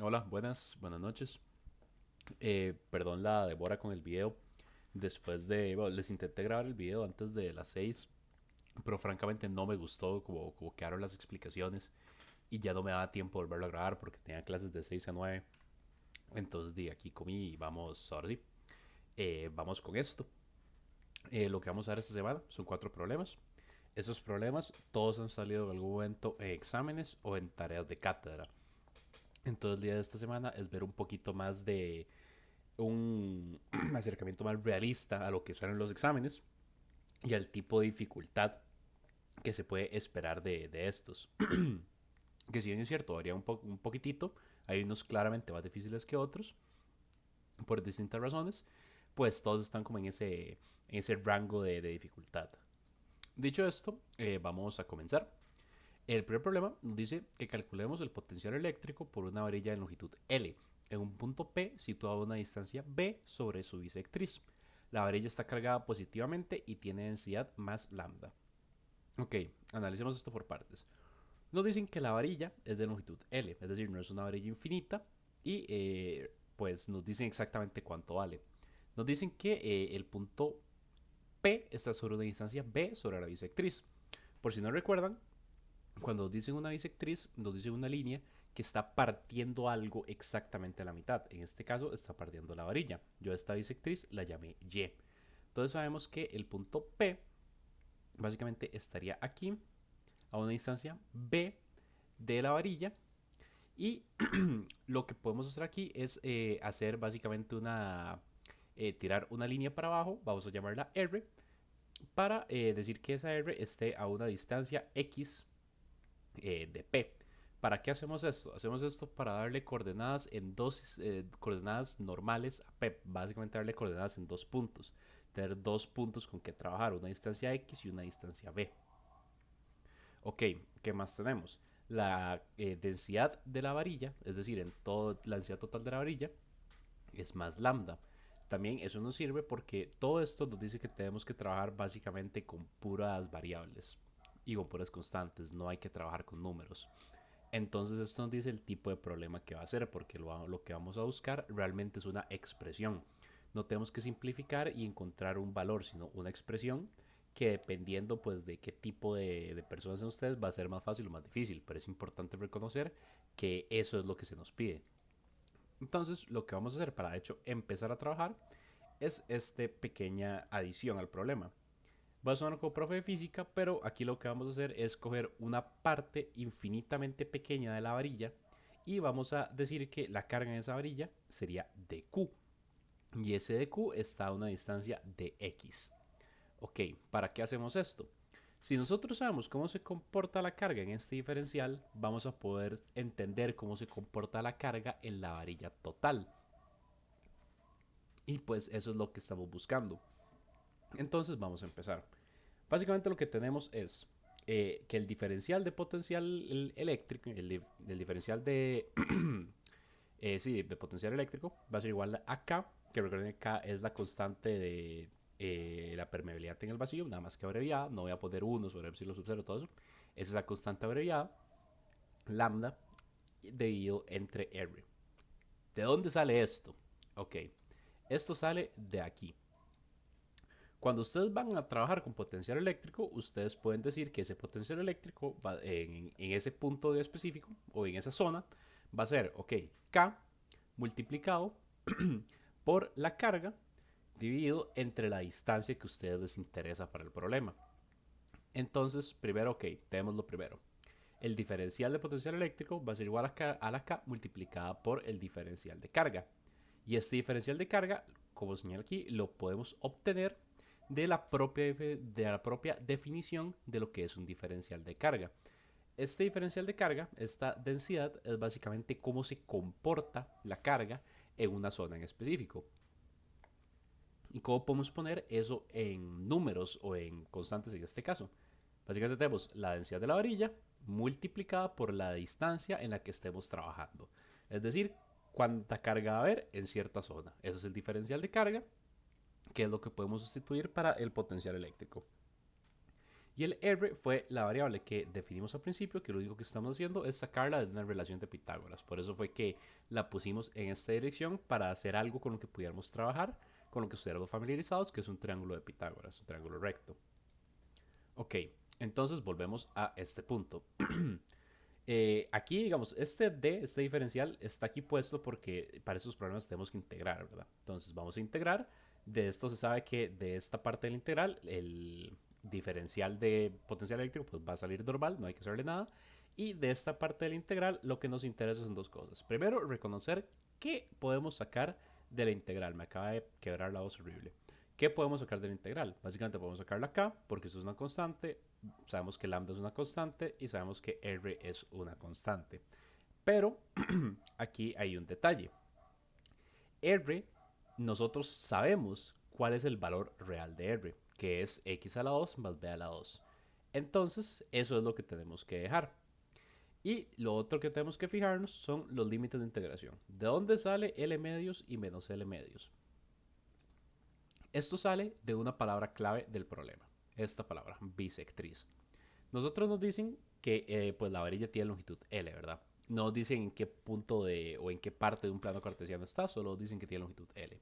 Hola, buenas noches. Perdón la demora con el video. Bueno, les intenté grabar el video antes de las 6, pero francamente no me gustó como quedaron las explicaciones y ya no me daba tiempo de volverlo a grabar porque tenía clases de 6 a 9. Entonces de aquí comí y vamos, ahora sí, vamos con esto. Lo que vamos a ver esta semana son cuatro problemas. Esos problemas todos han salido en algún momento en exámenes o en tareas de cátedra. Entonces el día de esta semana es ver un poquito más de un acercamiento más realista a lo que salen los exámenes y al tipo de dificultad que se puede esperar de estos. Que si bien es cierto, varía un poquitito, hay unos claramente más difíciles que otros, por distintas razones, pues todos están como en ese rango de dificultad. Dicho esto, vamos a comenzar. El primer problema nos dice que calculemos el potencial eléctrico por una varilla de longitud L en un punto P situado a una distancia B sobre su bisectriz. La varilla está cargada positivamente y tiene densidad más lambda. Ok, analicemos esto por partes. Nos dicen que la varilla es de longitud L, es decir, no es una varilla infinita y pues nos dicen exactamente cuánto vale. Nos dicen que el punto P está sobre una distancia B sobre la bisectriz. Por si no recuerdan, cuando nos dicen una bisectriz, nos dicen una línea que está partiendo algo exactamente a la mitad. En este caso, está partiendo la varilla. Yo a esta bisectriz la llamé Y. Entonces sabemos que el punto P básicamente estaría aquí, a una distancia B de la varilla. Y lo que podemos hacer aquí es hacer básicamente tirar una línea para abajo, vamos a llamarla R, para decir que esa R esté a una distancia X de P. ¿Para qué hacemos esto? Hacemos esto para darle coordenadas en dos coordenadas normales a P. Básicamente darle coordenadas en dos puntos. Tener dos puntos con que trabajar, una distancia X y una distancia B. Ok, ¿qué más tenemos? La densidad de la varilla, es decir, en toda la densidad total de la varilla, es más lambda. También eso nos sirve porque todo esto nos dice que tenemos que trabajar básicamente con puras variables y con puras constantes, no hay que trabajar con números. Entonces esto nos dice el tipo de problema que va a ser, porque lo que vamos a buscar realmente es una expresión. No tenemos que simplificar y encontrar un valor, sino una expresión que dependiendo pues de qué tipo de personas son ustedes va a ser más fácil o más difícil, pero es importante reconocer que eso es lo que se nos pide. Entonces lo que vamos a hacer para de hecho empezar a trabajar es esta pequeña adición al problema. Va a sonar como profe de física, pero aquí lo que vamos a hacer es coger una parte infinitamente pequeña de la varilla y vamos a decir que la carga en esa varilla sería dq. Y ese dq está a una distancia de x. Ok, ¿para qué hacemos esto? Si nosotros sabemos cómo se comporta la carga en este diferencial, vamos a poder entender cómo se comporta la carga en la varilla total. Y pues eso es lo que estamos buscando. Entonces vamos a empezar. Básicamente lo que tenemos es que el diferencial de potencial eléctrico, el diferencial sí, de potencial eléctrico va a ser igual a K, que recuerden que K es la constante de la permeabilidad en el vacío, nada más que abreviada, no voy a poner 1 sobre epsilon sub 0, todo eso. Es esa constante abreviada, lambda, dividido entre R. ¿De dónde sale esto? Ok, esto sale de aquí. Cuando ustedes van a trabajar con potencial eléctrico, ustedes pueden decir que ese potencial eléctrico va en ese punto de específico o en esa zona va a ser, ok, K multiplicado por la carga dividido entre la distancia que a ustedes les interesa para el problema. Entonces, primero, ok, tenemos lo primero. El diferencial de potencial eléctrico va a ser igual a la K multiplicada por el diferencial de carga. Y este diferencial de carga, como señala aquí, lo podemos obtener de la propia definición de lo que es un diferencial de carga. Este diferencial de carga, esta densidad, es básicamente cómo se comporta la carga en una zona en específico. ¿Y cómo podemos poner eso en números o en constantes en este caso? Básicamente tenemos la densidad de la varilla multiplicada por la distancia en la que estemos trabajando. Es decir, cuánta carga va a haber en cierta zona. Eso es el diferencial de carga, que es lo que podemos sustituir para el potencial eléctrico. Y el r fue la variable que definimos al principio, que lo único que estamos haciendo es sacarla de una relación de Pitágoras. Por eso fue que la pusimos en esta dirección para hacer algo con lo que pudiéramos trabajar, con lo que estuviéramos familiarizados, que es un triángulo de Pitágoras, un triángulo recto. Ok, entonces volvemos a este punto. Aquí, digamos, este D, este diferencial, está aquí puesto porque para estos problemas tenemos que integrar, ¿verdad? Entonces vamos a integrar. De esto se sabe que de esta parte del integral, el diferencial de potencial eléctrico pues va a salir normal, no hay que hacerle nada. Y de esta parte del integral, lo que nos interesa son dos cosas. Primero, reconocer qué podemos sacar de la integral. Me acaba de quebrar la voz horrible. ¿Qué podemos sacar de la integral? Básicamente podemos sacar la k, porque eso es una constante. Sabemos que lambda es una constante y sabemos que r es una constante. Pero aquí hay un detalle. R, nosotros sabemos cuál es el valor real de R, que es x a la 2 más b a la 2. Entonces, eso es lo que tenemos que dejar. Y lo otro que tenemos que fijarnos son los límites de integración. ¿De dónde sale L medios y menos L medios? Esto sale de una palabra clave del problema. Esta palabra, bisectriz. Nosotros nos dicen que pues la varilla tiene longitud L, ¿verdad? No nos dicen en qué punto o en qué parte de un plano cartesiano está, solo dicen que tiene longitud L.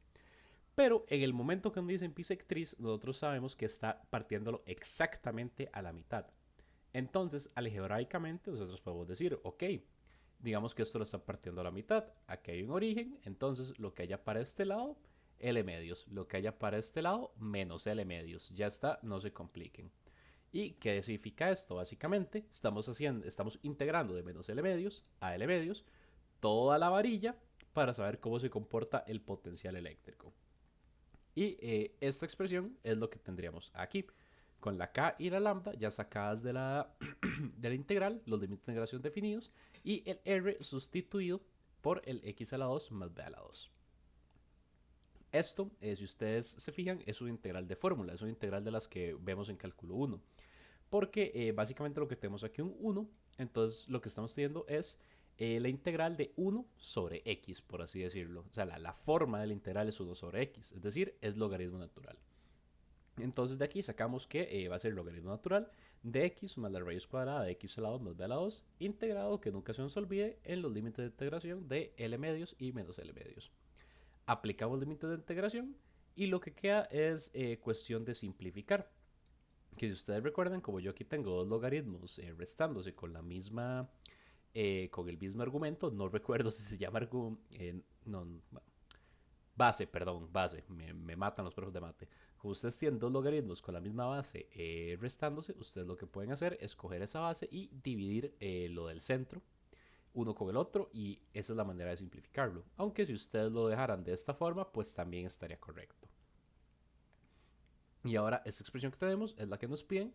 Pero en el momento que nos dicen bisectriz, nosotros sabemos que está partiéndolo exactamente a la mitad. Entonces, algebraicamente, nosotros podemos decir, ok, digamos que esto lo está partiendo a la mitad. Aquí hay un origen, entonces lo que haya para este lado, L medios. Lo que haya para este lado, menos L medios. Ya está, no se compliquen. ¿Y qué significa esto? Básicamente, estamos integrando de menos L medios a L medios toda la varilla para saber cómo se comporta el potencial eléctrico. Y esta expresión es lo que tendríamos aquí. Con la K y la lambda ya sacadas de la integral, los límites de integración definidos, y el R sustituido por el x a la 2 más b a la 2. Esto, si ustedes se fijan, es una integral de fórmula, es una integral de las que vemos en cálculo 1. Porque básicamente lo que tenemos aquí es un 1, entonces lo que estamos teniendo es la integral de 1 sobre x, por así decirlo. O sea, la forma de la integral es 1 sobre x, es decir, es logaritmo natural. Entonces de aquí sacamos que va a ser logaritmo natural de x más la raíz cuadrada de x a la 2 más b a la 2, integrado, que nunca se nos olvide, en los límites de integración de L medios y menos L medios. Aplicamos límites de integración y lo que queda es cuestión de simplificar. Que si ustedes recuerdan, como yo aquí tengo dos logaritmos restándose con la misma, con el mismo argumento, no recuerdo si se llama no, base, perdón, base, me matan los profes de mate. Como ustedes tienen dos logaritmos con la misma base restándose, ustedes lo que pueden hacer es coger esa base y dividir lo del centro uno con el otro, y esa es la manera de simplificarlo. Aunque si ustedes lo dejaran de esta forma, pues también estaría correcto. Y ahora esta expresión que tenemos es la que nos piden,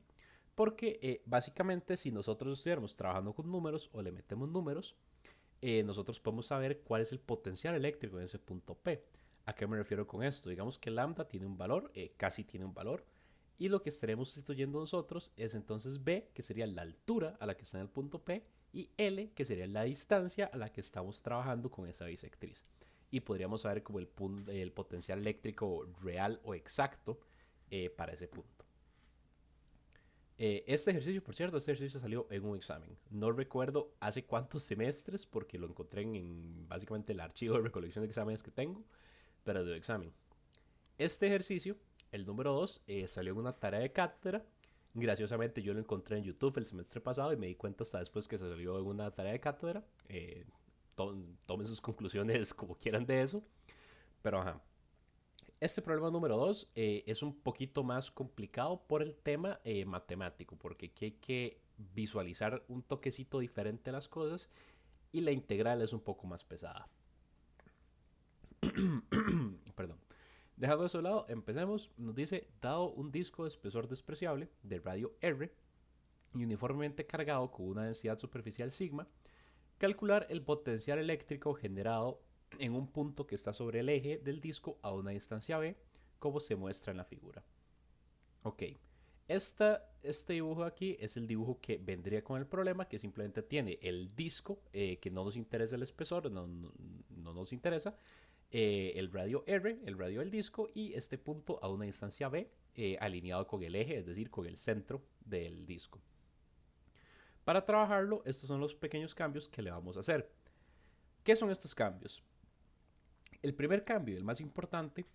porque básicamente si nosotros estuviéramos trabajando con números o le metemos números, nosotros podemos saber cuál es el potencial eléctrico en ese punto P. ¿A qué me refiero con esto? Digamos que lambda tiene un valor, casi tiene un valor, y lo que estaremos sustituyendo nosotros es entonces B, que sería la altura a la que está en el punto P, y L, que sería la distancia a la que estamos trabajando con esa bisectriz. Y podríamos saber como el potencial eléctrico real o exacto para ese punto. Este ejercicio, por cierto, este ejercicio salió en un examen. No recuerdo hace cuántos semestres porque lo encontré en básicamente el archivo de recolección de exámenes que tengo, pero de examen. Este ejercicio, el número 2, salió en una tarea de cátedra. Graciosamente yo lo encontré en YouTube el semestre pasado y me di cuenta hasta después que se salió en una tarea de cátedra. Tomen sus conclusiones como quieran de eso. Pero ajá. Este problema número 2 es un poquito más complicado por el tema matemático, porque aquí hay que visualizar un toquecito diferente a las cosas y la integral es un poco más pesada. Perdón. Dejando eso de lado, empecemos. Nos dice, dado un disco de espesor despreciable de radio R y uniformemente cargado con una densidad superficial sigma, calcular el potencial eléctrico generado en un punto que está sobre el eje del disco a una distancia b, como se muestra en la figura. Ok, este dibujo aquí es el dibujo que vendría con el problema, que simplemente tiene el disco, que no nos interesa el espesor, no nos interesa, el radio R, el radio del disco, y este punto a una distancia b, alineado con el eje, es decir, con el centro del disco. Para trabajarlo, estos son los pequeños cambios que le vamos a hacer. ¿Qué son estos cambios? El primer cambio, el más importante,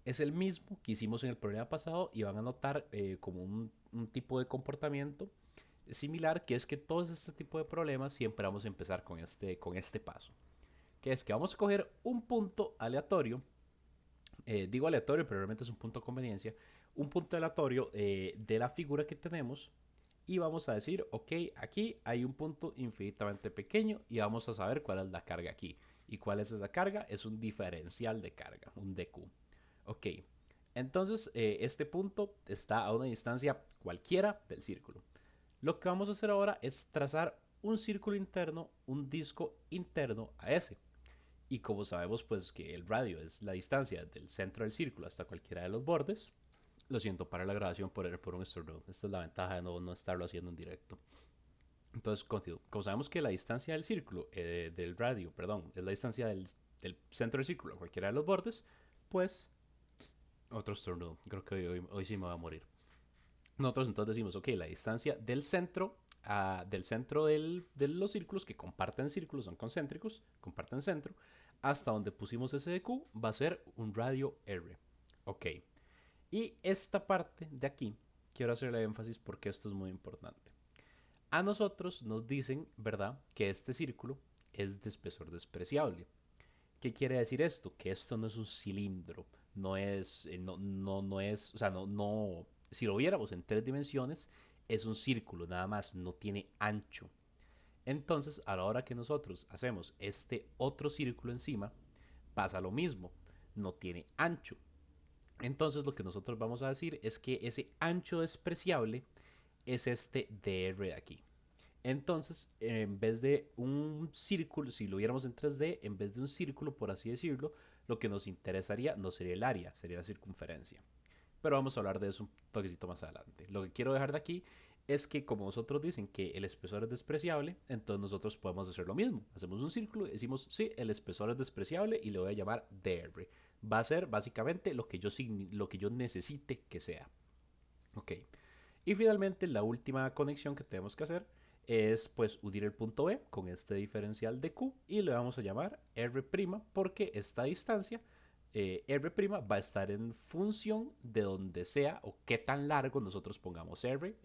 es el mismo que hicimos en el problema pasado y van a notar como un tipo de comportamiento similar, que es que todos este tipo de problemas siempre vamos a empezar con este paso, que es que vamos a coger un punto aleatorio, digo aleatorio, pero realmente es un punto de conveniencia, un punto aleatorio de la figura que tenemos y vamos a decir, ok, aquí hay un punto infinitamente pequeño y vamos a saber cuál es la carga aquí. ¿Y cuál es esa carga? Es un diferencial de carga, un dq. Ok, entonces este punto está a una distancia cualquiera del círculo. Lo que vamos a hacer ahora es trazar un círculo interno, un disco interno a ese. Y como sabemos pues que el radio es la distancia del centro del círculo hasta cualquiera de los bordes, lo siento para la grabación por un estornudo. Esta es la ventaja de no estarlo haciendo en directo. Entonces, como sabemos que la distancia del círculo, del radio, perdón, es la distancia del centro del círculo a cualquiera de los bordes, pues otro estornudo. Creo que hoy sí me va a morir. Nosotros entonces decimos, ok, la distancia del centro de los círculos que comparten círculos, son concéntricos, comparten centro, hasta donde pusimos ese de Q va a ser un radio R. Ok. Y esta parte de aquí, quiero hacerle énfasis porque esto es muy importante. A nosotros nos dicen, ¿verdad?, que este círculo es de espesor despreciable. ¿Qué quiere decir esto? Que esto no es un cilindro, no es, o sea, si lo viéramos en 3 dimensiones, es un círculo, nada más, no tiene ancho. Entonces, a la hora que nosotros hacemos este otro círculo encima, pasa lo mismo, no tiene ancho. Entonces, lo que nosotros vamos a decir es que ese ancho despreciable es este dr de aquí. Entonces, en vez de un círculo, si lo viéramos en 3D, en vez de un círculo, por así decirlo, lo que nos interesaría no sería el área, sería la circunferencia. Pero vamos a hablar de eso un toquecito más adelante. Lo que quiero dejar de aquí es que como nosotros dicen que el espesor es despreciable, entonces nosotros podemos hacer lo mismo. Hacemos un círculo y decimos, sí, el espesor es despreciable y le voy a llamar dr. Va a ser básicamente lo que yo necesite que sea. Ok. Y finalmente la última conexión que tenemos que hacer es pues unir el punto B con este diferencial de Q y le vamos a llamar R' porque esta distancia R' va a estar en función de donde sea o qué tan largo nosotros pongamos R,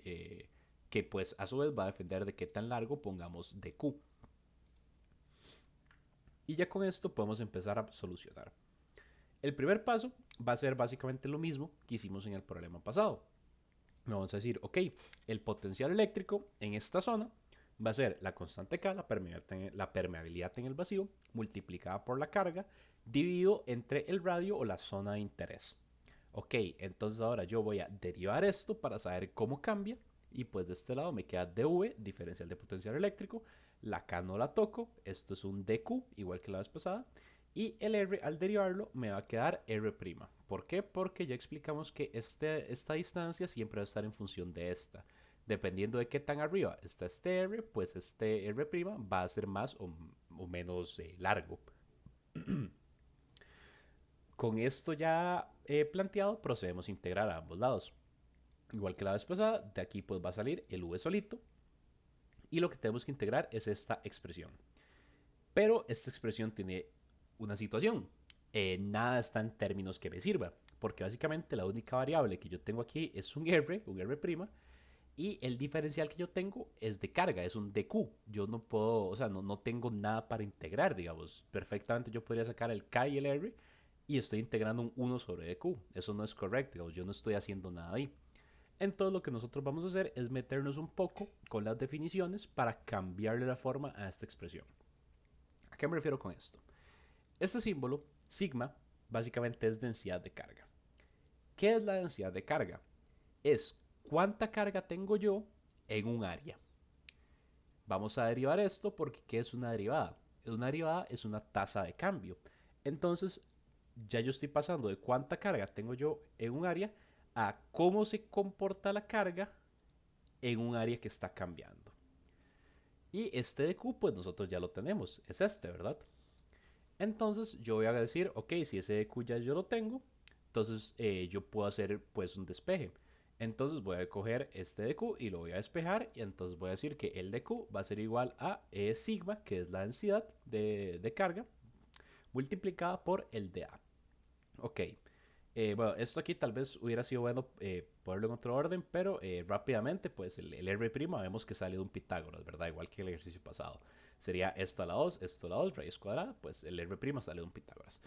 que pues a su vez va a depender de qué tan largo pongamos de Q. Y ya con esto podemos empezar a solucionar. El primer paso va a ser básicamente lo mismo que hicimos en el problema pasado. Vamos a decir, ok, el potencial eléctrico en esta zona va a ser la constante K, la permeabilidad en el vacío, multiplicada por la carga, dividido entre el radio o la zona de interés. Ok, entonces ahora yo voy a derivar esto para saber cómo cambia. Y pues de este lado me queda dV, diferencial de potencial eléctrico. La K no la toco, esto es un dQ, igual que la vez pasada. Y el R al derivarlo me va a quedar R'. ¿Por qué? Porque ya explicamos que esta distancia siempre va a estar en función de esta. Dependiendo de qué tan arriba está este R, pues este R' va a ser más o menos largo. Con esto ya planteado, procedemos a integrar a ambos lados. Igual que la vez pasada, de aquí pues va a salir el V solito. Y lo que tenemos que integrar es esta expresión. Pero esta expresión tiene una situación. Nada está en términos que me sirva. Porque básicamente la única variable que yo tengo aquí es un R, un R', y el diferencial que yo tengo es de carga, es un dQ. Yo no puedo, o sea, no tengo nada para integrar, digamos. Perfectamente yo podría sacar el K y el R y estoy integrando un 1 sobre dQ. Eso no es correcto, digamos, yo no estoy haciendo nada ahí. Entonces lo que nosotros vamos a hacer es meternos un poco con las definiciones para cambiarle la forma a esta expresión. ¿A qué me refiero con esto? Este símbolo, sigma, básicamente es densidad de carga. ¿Qué es la densidad de carga? Es cuánta carga tengo yo en un área. Vamos a derivar esto porque ¿qué es una derivada? Una derivada es una tasa de cambio. Entonces, ya yo estoy pasando de cuánta carga tengo yo en un área a cómo se comporta la carga en un área que está cambiando. Y este de Q, pues nosotros ya lo tenemos. Es este, ¿verdad? Entonces yo voy a decir, ok, si ese de Q ya yo lo tengo, Entonces yo puedo hacer pues un despeje. Entonces voy a coger este de Q y lo voy a despejar. Y entonces voy a decir que el de Q va a ser igual a E sigma, que es la densidad de carga, multiplicada por el de A. Ok. Bueno, esto aquí tal vez hubiera sido bueno ponerlo en otro orden, pero rápidamente, pues el R' vemos que sale de un Pitágoras, ¿verdad? Igual que el ejercicio pasado. Sería esto a la 2, esto a la 2, raíz cuadrada, pues el R' sale de un Pitágoras.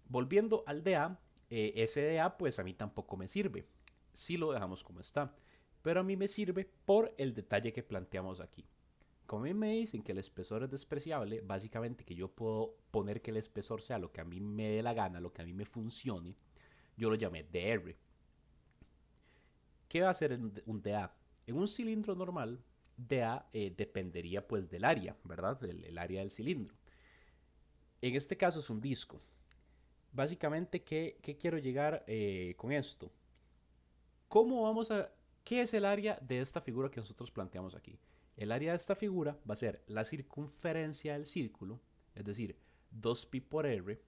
Volviendo al de A, ese de A, pues a mí tampoco me sirve, si lo dejamos como está. Pero a mí me sirve por el detalle que planteamos aquí. Como a mí me dicen que el espesor es despreciable, básicamente que yo puedo poner que el espesor sea lo que a mí me dé la gana, lo que a mí me funcione, yo lo llamé DR. ¿Qué va a hacer un DA? En un cilindro normal, DA dependería pues del área, ¿verdad? El área del cilindro. En este caso es un disco. Básicamente, ¿qué quiero llegar con esto? ¿Cómo vamos a... ¿Qué es el área de esta figura que nosotros planteamos aquí? El área de esta figura va a ser la circunferencia del círculo, es decir, 2pi por r,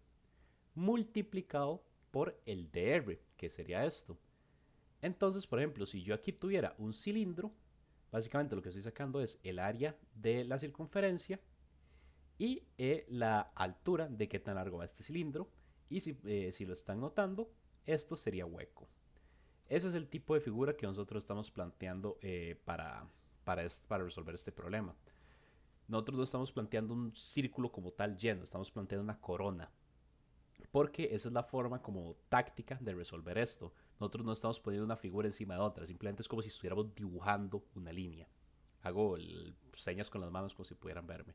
multiplicado por el dr, que sería esto. Entonces, por ejemplo, si yo aquí tuviera un cilindro, básicamente lo que estoy sacando es el área de la circunferencia y la altura de qué tan largo va este cilindro. Y si lo están notando, esto sería hueco. Ese es el tipo de figura que nosotros estamos planteando para resolver este problema. Nosotros no estamos planteando un círculo como tal lleno, estamos planteando una corona, porque esa es la forma como táctica de resolver esto. Nosotros no estamos poniendo una figura encima de otra, simplemente es como si estuviéramos dibujando una línea. Hago señas con las manos como si pudieran verme.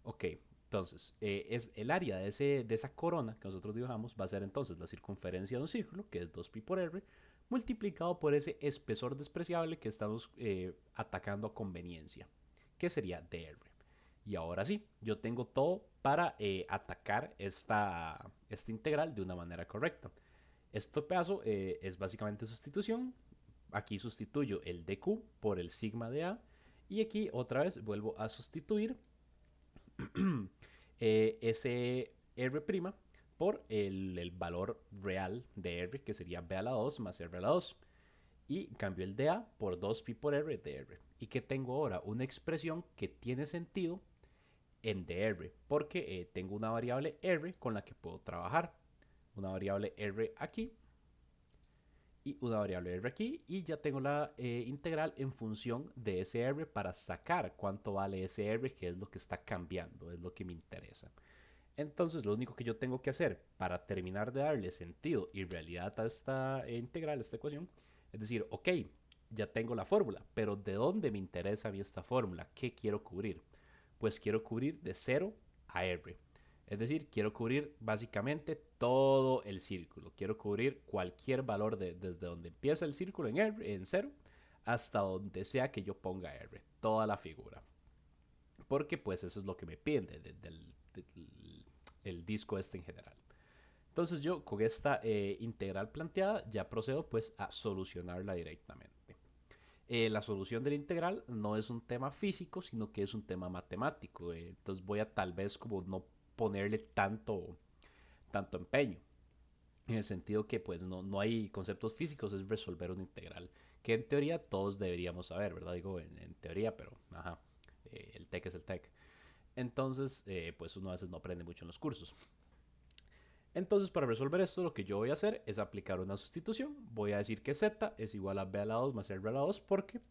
Ok, entonces es el área de esa corona que nosotros dibujamos va a ser entonces la circunferencia de un círculo, que es 2pi por r, multiplicado por ese espesor despreciable que estamos atacando a conveniencia, que sería dr. Y ahora sí, yo tengo todo para atacar esta integral de una manera correcta. Este paso es básicamente sustitución. Aquí sustituyo el dq por el sigma de A. Y aquí otra vez vuelvo a sustituir ese R' por el valor real de R, que sería B a la 2 más R a la 2. Y cambio el de A por 2pi por R de R. ¿Y que tengo ahora? Una expresión que tiene sentido en dr, porque tengo una variable r con la que puedo trabajar. Una variable r aquí y una variable r aquí, y ya tengo la integral en función de ese r para sacar cuánto vale ese r, que es lo que está cambiando, es lo que me interesa. Entonces lo único que yo tengo que hacer para terminar de darle sentido y realidad a esta integral, a esta ecuación, es decir, ok, ya tengo la fórmula, pero ¿de dónde me interesa a mí esta fórmula? ¿Qué quiero cubrir? Pues quiero cubrir de 0 a r. Es decir, quiero cubrir básicamente todo el círculo. Quiero cubrir cualquier valor desde donde empieza el círculo en, r, en 0 hasta donde sea que yo ponga r. Toda la figura. Porque pues eso es lo que me piden del disco este en general. Entonces yo con esta integral planteada ya procedo pues a solucionarla directamente. La solución de la integral no es un tema físico, sino que es un tema matemático. Entonces voy a tal vez como no ponerle tanto empeño. En el sentido que pues no hay conceptos físicos, es resolver una integral. Que en teoría todos deberíamos saber, ¿verdad? Digo en teoría, pero ajá, el TEC es el TEC. Entonces, pues uno a veces no aprende mucho en los cursos. Entonces, para resolver esto, lo que yo voy a hacer es aplicar una sustitución. Voy a decir que z es igual a b a la 2 más r a la 2 porque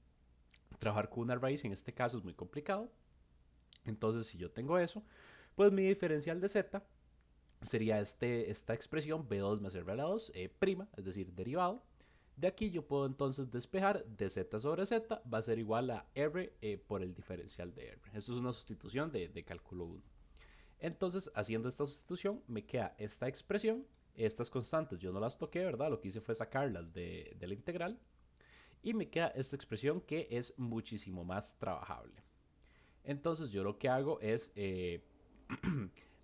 trabajar con una raíz en este caso es muy complicado. Entonces, si yo tengo eso, pues mi diferencial de z sería esta expresión b2 más r a la 2 prima, es decir, derivado. De aquí yo puedo entonces despejar de z sobre z va a ser igual a r por el diferencial de r. Esto es una sustitución de cálculo 1. Entonces, haciendo esta sustitución, me queda esta expresión. Estas constantes yo no las toqué, ¿verdad? Lo que hice fue sacarlas de la integral. Y me queda esta expresión que es muchísimo más trabajable. Entonces, yo lo que hago es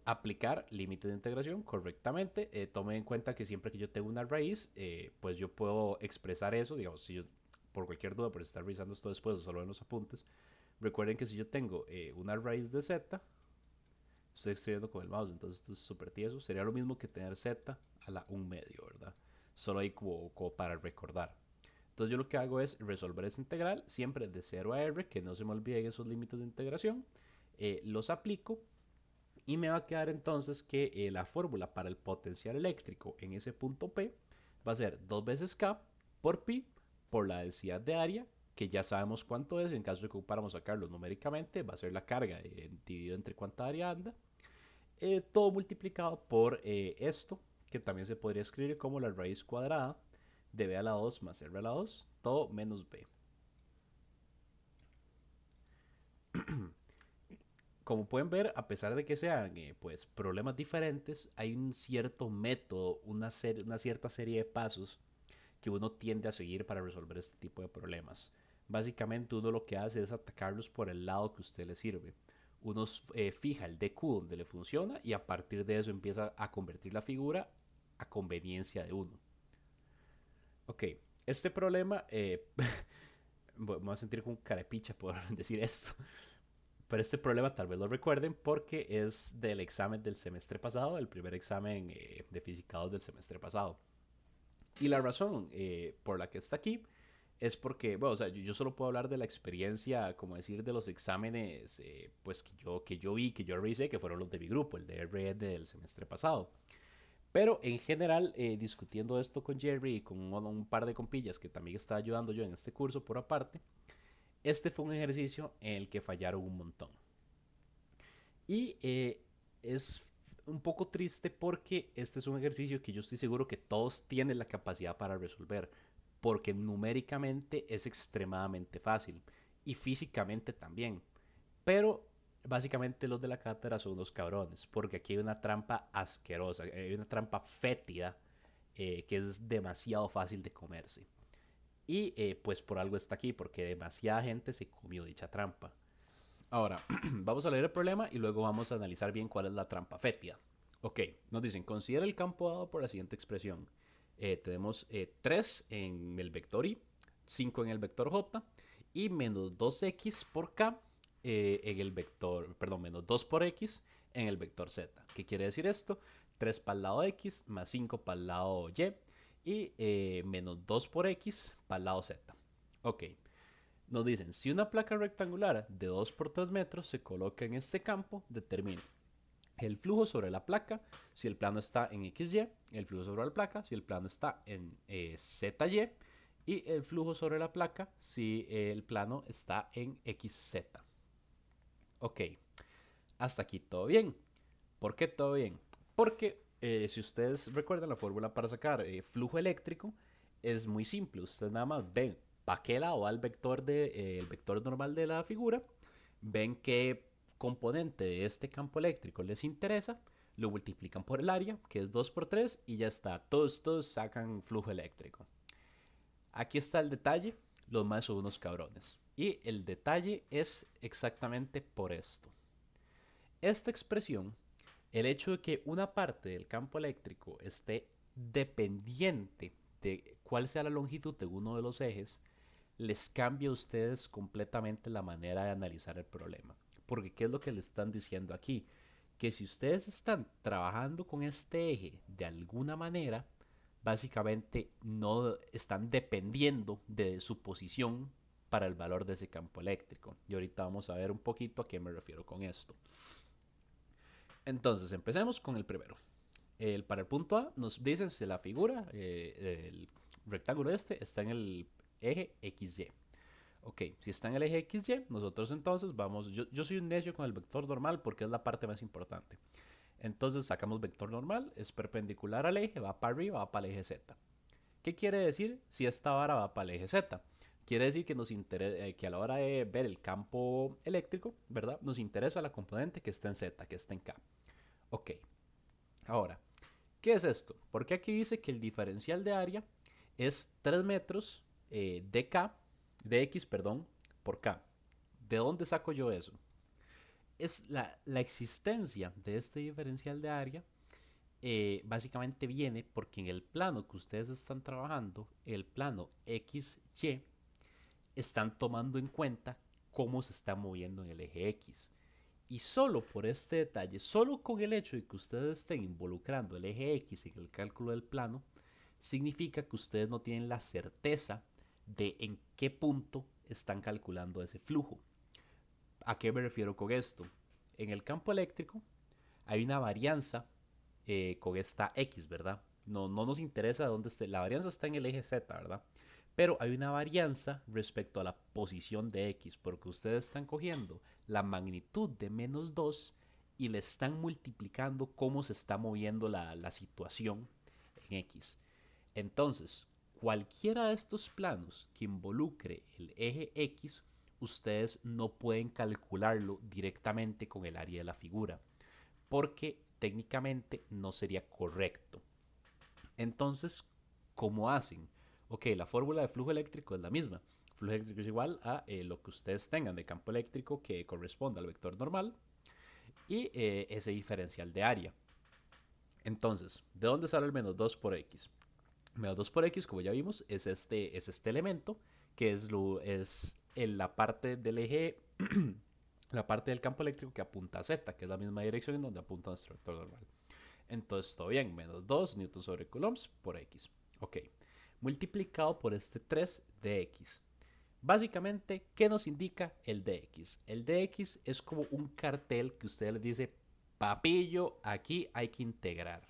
aplicar límites de integración correctamente. Tome en cuenta que siempre que yo tengo una raíz, pues yo puedo expresar eso. Digamos, si yo, por cualquier duda, por estar revisando esto después o solo en los apuntes, recuerden que si yo tengo una raíz de z, estoy escribiendo con el mouse, entonces esto es súper tieso. Sería lo mismo que tener z a la 1 medio, ¿verdad? solo ahí como para recordar. Entonces yo lo que hago es resolver esta integral siempre de 0 a r, que no se me olviden esos límites de integración, los aplico y me va a quedar entonces que la fórmula para el potencial eléctrico en ese punto P va a ser 2 veces K por pi por la densidad de área, que ya sabemos cuánto es. En caso de que ocupáramos sacarlo numéricamente, va a ser la carga dividido entre cuánta área anda, todo multiplicado por esto, que también se podría escribir como la raíz cuadrada de b a la 2 más r a la 2, todo menos b. Como pueden ver, a pesar de que sean pues problemas diferentes, hay un cierto método, una cierta serie de pasos que uno tiende a seguir para resolver este tipo de problemas. Básicamente uno lo que hace es atacarlos por el lado que a usted le sirve. Uno fija el DQ donde le funciona y a partir de eso empieza a convertir la figura a conveniencia de uno. Ok, este problema, me voy a sentir como un carepicha por decir esto, pero este problema tal vez lo recuerden porque es del examen del semestre pasado, el primer examen de física 2 del semestre pasado. Y la razón por la que está aquí es porque, bueno, o sea, yo solo puedo hablar de la experiencia, como decir, de los exámenes, pues que yo vi, que yo revisé, que fueron los de mi grupo, el de RN del semestre pasado. Pero en general, discutiendo esto con Jerry y con un par de compillas que también estaba ayudando yo en este curso por aparte, este fue un ejercicio en el que fallaron un montón. Y es un poco triste porque este es un ejercicio que yo estoy seguro que todos tienen la capacidad para resolver, porque numéricamente es extremadamente fácil y físicamente también. Pero básicamente los de la cátedra son unos cabrones, porque aquí hay una trampa asquerosa, hay una trampa fétida que es demasiado fácil de comerse. Y pues por algo está aquí, porque demasiada gente se comió dicha trampa. Ahora, vamos a leer el problema y luego vamos a analizar bien cuál es la trampa fétida. Ok, nos dicen, considera el campo dado por la siguiente expresión. Tenemos 3 en el vector y, 5 en el vector j y menos 2x por k en el vector, perdón, menos 2 por x en el vector z. ¿Qué quiere decir esto? 3 para el lado x más 5 para el lado y menos 2 por x para el lado z. Ok, nos dicen, si una placa rectangular de 2 por 3 metros se coloca en este campo, determine el flujo sobre la placa si el plano está en XY, el flujo sobre la placa si el plano está en ZY y el flujo sobre la placa si el plano está en XZ. Ok, hasta aquí todo bien. ¿Por qué todo bien? Porque si ustedes recuerdan la fórmula para sacar flujo eléctrico, es muy simple. Ustedes nada más ven para qué lado va el vector normal de la figura, ven qué componente de este campo eléctrico les interesa, lo multiplican por el área, que es 2 por 3, y ya está. Todos sacan flujo eléctrico. Aquí está el detalle. Los más son unos cabrones. Y el detalle es exactamente por esto. Esta expresión, el hecho de que una parte del campo eléctrico esté dependiente de cuál sea la longitud de uno de los ejes, les cambia a ustedes completamente la manera de analizar el problema. Porque ¿qué es lo que le están diciendo aquí? Que si ustedes están trabajando con este eje de alguna manera, básicamente no están dependiendo de su posición para el valor de ese campo eléctrico. Y ahorita vamos a ver un poquito a qué me refiero con esto. Entonces, empecemos con el primero. Para el punto A nos dicen si la figura, el rectángulo este, está en el eje XY. Ok, si está en el eje XY, nosotros entonces vamos, yo soy un necio con el vector normal porque es la parte más importante. Entonces sacamos vector normal, es perpendicular al eje, va para arriba, va para el eje Z. ¿Qué quiere decir si esta vara va para el eje Z? Quiere decir que, que a la hora de ver el campo eléctrico, ¿verdad? Nos interesa la componente que está en Z, que está en K. Ok, ahora, ¿qué es esto? Porque aquí dice que el diferencial de área es 3 metros de K, de X, perdón, por K. ¿De dónde saco yo eso? Es la existencia de este diferencial de área básicamente viene porque en el plano que ustedes están trabajando, el plano XY, están tomando en cuenta cómo se está moviendo en el eje X. Y solo por este detalle, solo con el hecho de que ustedes estén involucrando el eje X en el cálculo del plano, significa que ustedes no tienen la certeza de en qué punto están calculando ese flujo. ¿A qué me refiero con esto? En el campo eléctrico hay una varianza con esta X, ¿verdad? No nos interesa dónde esté. La varianza está en el eje Z, ¿verdad? Pero hay una varianza respecto a la posición de X, porque ustedes están cogiendo la magnitud de -2 y le están multiplicando cómo se está moviendo la situación en X. Entonces, cualquiera de estos planos que involucre el eje X, ustedes no pueden calcularlo directamente con el área de la figura, porque técnicamente no sería correcto. Entonces, ¿cómo hacen? Ok, la fórmula de flujo eléctrico es la misma. Flujo eléctrico es igual a lo que ustedes tengan de campo eléctrico que corresponda al vector normal y ese diferencial de área. Entonces, ¿de dónde sale el -2 por X? -2 por X, como ya vimos, es este elemento que es en la parte del eje, la parte del campo eléctrico que apunta a Z, que es la misma dirección en donde apunta nuestro vector normal. Entonces, todo bien, -2 newtons sobre coulombs por X. Ok, multiplicado por este 3 de X. Básicamente, ¿qué nos indica el dx? El dx es como un cartel que usted le dice, papillo, aquí hay que integrar.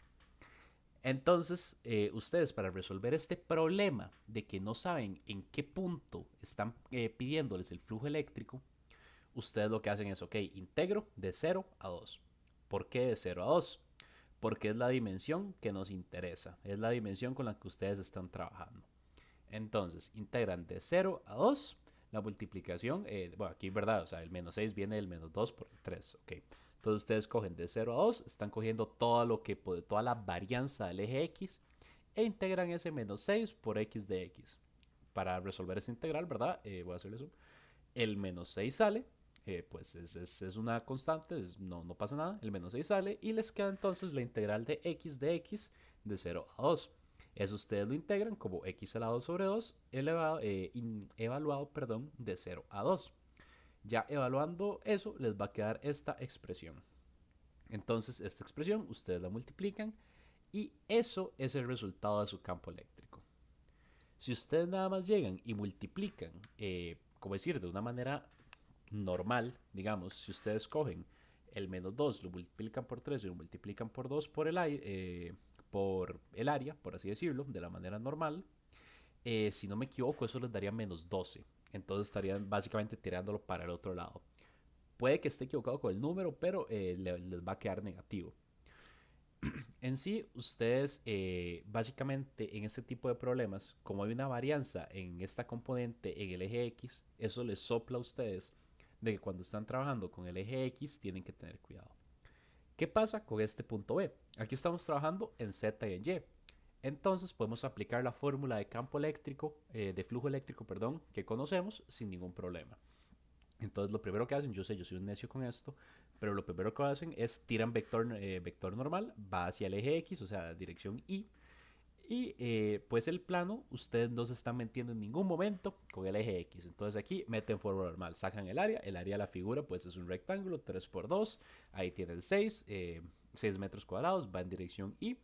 Entonces, ustedes para resolver este problema de que no saben en qué punto están pidiéndoles el flujo eléctrico, ustedes lo que hacen es, ok, integro de 0 a 2. ¿Por qué de 0 a 2? Porque es la dimensión que nos interesa, es la dimensión con la que ustedes están trabajando. Entonces, integran de 0 a 2 la multiplicación, bueno, aquí verdad, o sea, el -6 viene del -2 por el 3, ok. Entonces ustedes cogen de 0 a 2, están cogiendo todo lo que puede, toda la varianza del eje X e integran ese -6 por X de X. Para resolver esta integral, ¿verdad? Voy a hacerle zoom. El -6 sale, pues es una constante, no pasa nada, el -6 sale y les queda entonces la integral de X de 0 a 2. Eso ustedes lo integran como x elevado sobre 2 evaluado de 0 a 2. Ya evaluando eso, les va a quedar esta expresión. Entonces, esta expresión ustedes la multiplican y eso es el resultado de su campo eléctrico. Si ustedes nada más llegan y multiplican, como decir, de una manera normal, digamos, si ustedes cogen el -2, lo multiplican por 3 y lo multiplican por 2 por el área, por así decirlo, de la manera normal, si no me equivoco, eso les daría -12. Entonces estarían básicamente tirándolo para el otro lado. Puede que esté equivocado con el número, pero les va a quedar negativo. En sí, ustedes básicamente en este tipo de problemas, como hay una varianza en esta componente en el eje X, eso les sopla a ustedes de que cuando están trabajando con el eje X tienen que tener cuidado. ¿Qué pasa con este punto B? Aquí estamos trabajando en Z y en Y. Entonces podemos aplicar la fórmula de campo eléctrico, de flujo eléctrico, perdón, que conocemos sin ningún problema. Entonces lo primero que hacen, yo sé, yo soy un necio con esto, pero lo primero que hacen es tiran vector normal, va hacia el eje X, o sea, dirección Y, y pues el plano, ustedes no se están metiendo en ningún momento con el eje X. Entonces aquí meten fórmula normal, sacan el área de la figura pues es un rectángulo, 3 por 2, ahí tienen 6, 6 metros cuadrados, va en dirección Y.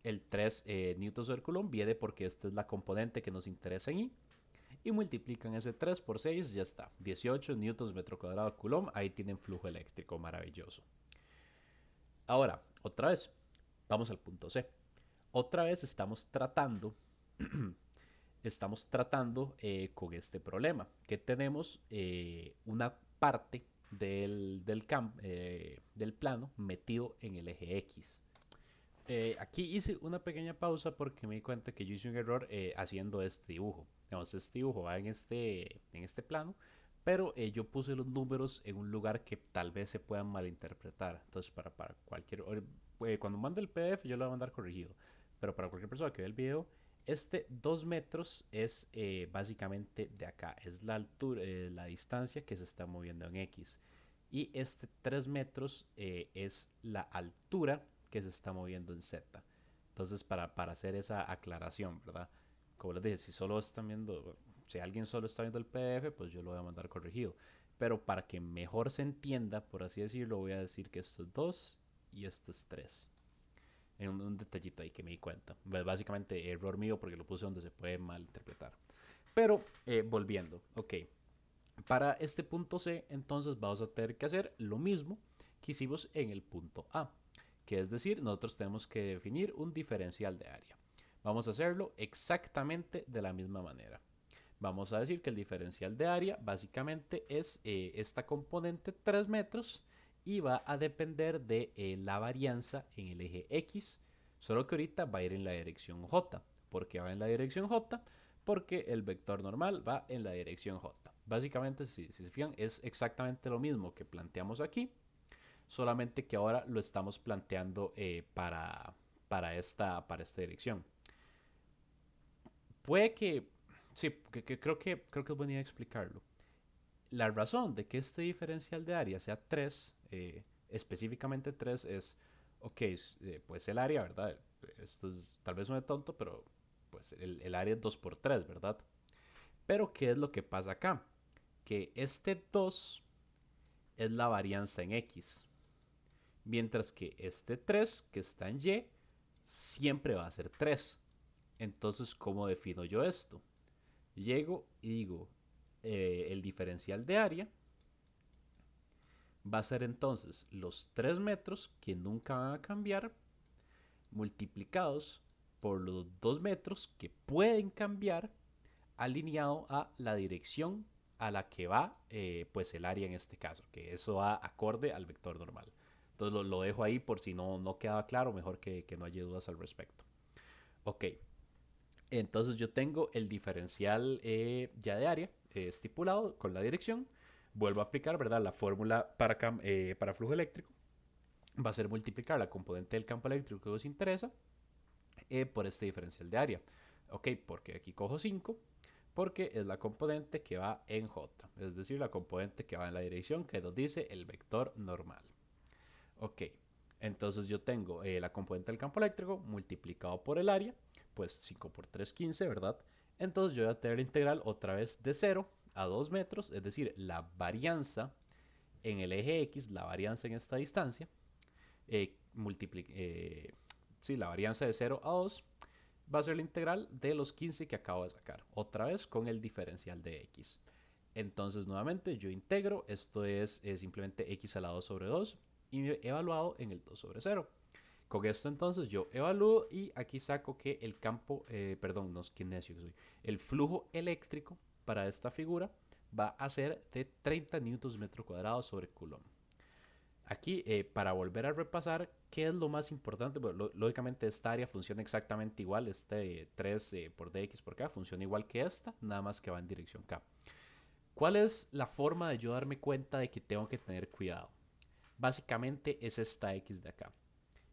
El 3 newtons sobre coulomb viene porque esta es la componente que nos interesa en Y. Y multiplican ese 3 por 6, ya está. 18 newtons metro cuadrado coulomb, ahí tienen flujo eléctrico, maravilloso. Ahora, otra vez, vamos al punto C. Otra vez estamos tratando con este problema, que tenemos una parte del plano metido en el eje X. Aquí hice una pequeña pausa porque me di cuenta que yo hice un error haciendo este dibujo. Digamos, este dibujo va en este plano, pero yo puse los números en un lugar que tal vez se puedan malinterpretar. Entonces, para cualquier... cuando mande el PDF yo lo voy a mandar corregido, pero para cualquier persona que vea el video, este 2 metros es básicamente de acá, es la altura, la distancia que se está moviendo en X. Y este 3 metros es la altura que se está moviendo en Z. Entonces, para hacer esa aclaración, ¿verdad? Como les dije, si solo están viendo, si alguien solo está viendo el PDF, pues yo lo voy a mandar corregido. Pero para que mejor se entienda, por así decirlo, voy a decir que esto es 2 y esto es 3. un detallito ahí que me di cuenta. Básicamente error mío porque lo puse donde se puede malinterpretar. Pero volviendo, ok. Para este punto C, entonces vamos a tener que hacer lo mismo que hicimos en el punto A, que es decir, nosotros tenemos que definir un diferencial de área. Vamos a hacerlo exactamente de la misma manera. Vamos a decir que el diferencial de área básicamente es esta componente 3 metros y va a depender de la varianza en el eje X, solo que ahorita va a ir en la dirección J. ¿Por qué va en la dirección J? Porque el vector normal va en la dirección J. Básicamente, si se fijan, es exactamente lo mismo que planteamos aquí, solamente que ahora lo estamos planteando para esta dirección. Puede que, sí, creo que es buena idea explicarlo. La razón de que este diferencial de área sea 3, específicamente 3, es, ok, pues el área, ¿verdad? Esto es tal vez suene tonto, pero pues el área es 2 por 3, ¿verdad? Pero ¿qué es lo que pasa acá? Que este 2 es la varianza en X, mientras que este 3 que está en Y siempre va a ser 3. Entonces, ¿cómo defino yo esto? Llego y digo, el diferencial de área va a ser entonces los 3 metros que nunca van a cambiar multiplicados por los 2 metros que pueden cambiar alineado a la dirección a la que va pues el área en este caso, que eso va acorde al vector normal. Entonces lo dejo ahí por si no queda claro, mejor que no haya dudas al respecto. Ok, entonces yo tengo el diferencial ya de área estipulado con la dirección. Vuelvo a aplicar, ¿verdad? La fórmula para flujo eléctrico. Va a ser multiplicar la componente del campo eléctrico que os interesa por este diferencial de área. Ok, porque aquí cojo 5, porque es la componente que va en J, es decir, la componente que va en la dirección que nos dice el vector normal. Ok, entonces yo tengo la componente del campo eléctrico multiplicado por el área, pues 5 por 3, 15, ¿verdad? Entonces yo voy a tener la integral otra vez de 0 a 2 metros, es decir, la varianza en el eje X, la varianza en esta distancia, eh, sí, la varianza de 0 a 2 va a ser la integral de los 15 que acabo de sacar, otra vez con el diferencial de X. Entonces, nuevamente, yo integro, esto es simplemente X a la 2 sobre 2 y evaluado en el 2 sobre 0. Con esto entonces yo evalúo y aquí saco que el campo, perdón, no es que necio que soy, el flujo eléctrico para esta figura va a ser de 30 newtons metro cuadrado sobre coulomb. Aquí, para volver a repasar, ¿qué es lo más importante? Bueno, lógicamente esta área funciona exactamente igual, este 3 por dx por k funciona igual que esta, nada más que va en dirección k. ¿Cuál es la forma de yo darme cuenta de que tengo que tener cuidado? Básicamente es esta x de acá.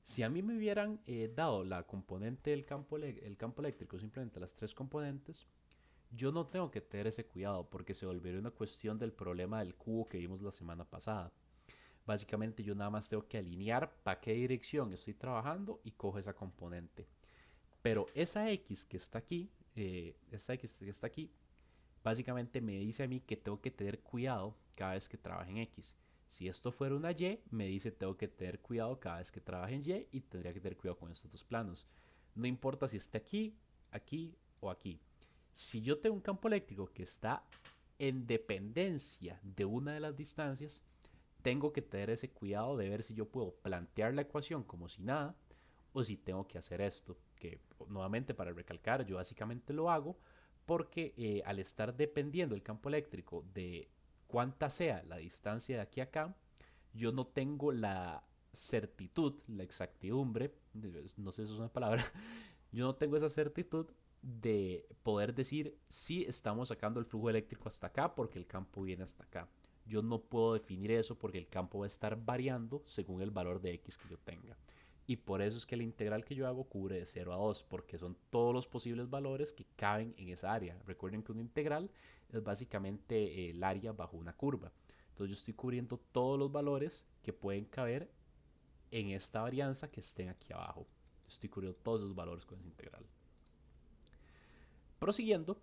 Si a mí me hubieran dado la componente del el campo eléctrico, simplemente las tres componentes, yo no tengo que tener ese cuidado porque se volvería una cuestión del problema del cubo que vimos la semana pasada. Básicamente yo nada más tengo que alinear para qué dirección estoy trabajando y cojo esa componente. Pero esa X que está aquí, básicamente me dice a mí que tengo que tener cuidado cada vez que trabaje en X. Si esto fuera una Y, me dice tengo que tener cuidado cada vez que trabaje en Y y tendría que tener cuidado con estos dos planos. No importa si esté aquí, aquí o aquí. Si yo tengo un campo eléctrico que está en dependencia de una de las distancias, tengo que tener ese cuidado de ver si yo puedo plantear la ecuación como si nada o si tengo que hacer esto, que nuevamente para recalcar, yo básicamente lo hago porque al estar dependiendo el campo eléctrico de cuánta sea la distancia de aquí a acá, yo no tengo la certitud, la exactidumbre, no sé si es una palabra, yo no tengo esa certitud de poder decir si estamos sacando el flujo eléctrico hasta acá porque el campo viene hasta acá. Yo no puedo definir eso porque el campo va a estar variando según el valor de X que yo tenga. Y por eso es que la integral que yo hago cubre de 0 a 2, porque son todos los posibles valores que caben en esa área. Recuerden que una integral es básicamente el área bajo una curva. Entonces yo estoy cubriendo todos los valores que pueden caber en esta varianza que estén aquí abajo. Yo estoy cubriendo todos esos valores con esa integral. Prosiguiendo,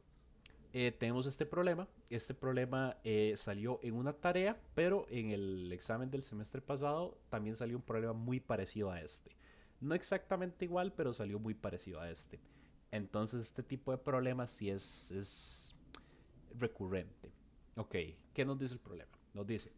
tenemos este problema. Este problema salió en una tarea, pero en el examen del semestre pasado también salió un problema muy parecido a este. No exactamente igual, pero salió muy parecido a este. Entonces este tipo de problemas sí es recurrente. Ok, ¿qué nos dice el problema? Nos dice,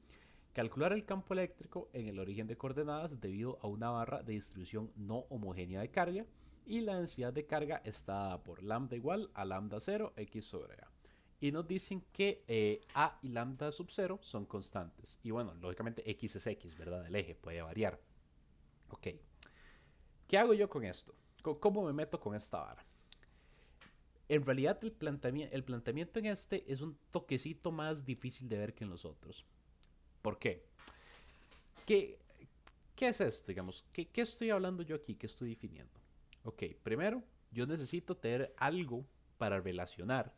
calcular el campo eléctrico en el origen de coordenadas debido a una barra de distribución no homogénea de carga y la densidad de carga está dada por lambda igual a lambda 0 x sobre a. Y nos dicen que a y lambda sub 0 son constantes. Y bueno, lógicamente x es x, ¿verdad? El eje puede variar. Ok, ¿qué hago yo con esto? ¿Cómo me meto con esta vara? En realidad el planteamiento en este es un toquecito más difícil de ver que en los otros. ¿Por qué? ¿Qué, qué es esto, digamos? ¿Qué estoy hablando yo aquí? ¿Qué estoy definiendo? Ok, primero, yo necesito tener algo para relacionar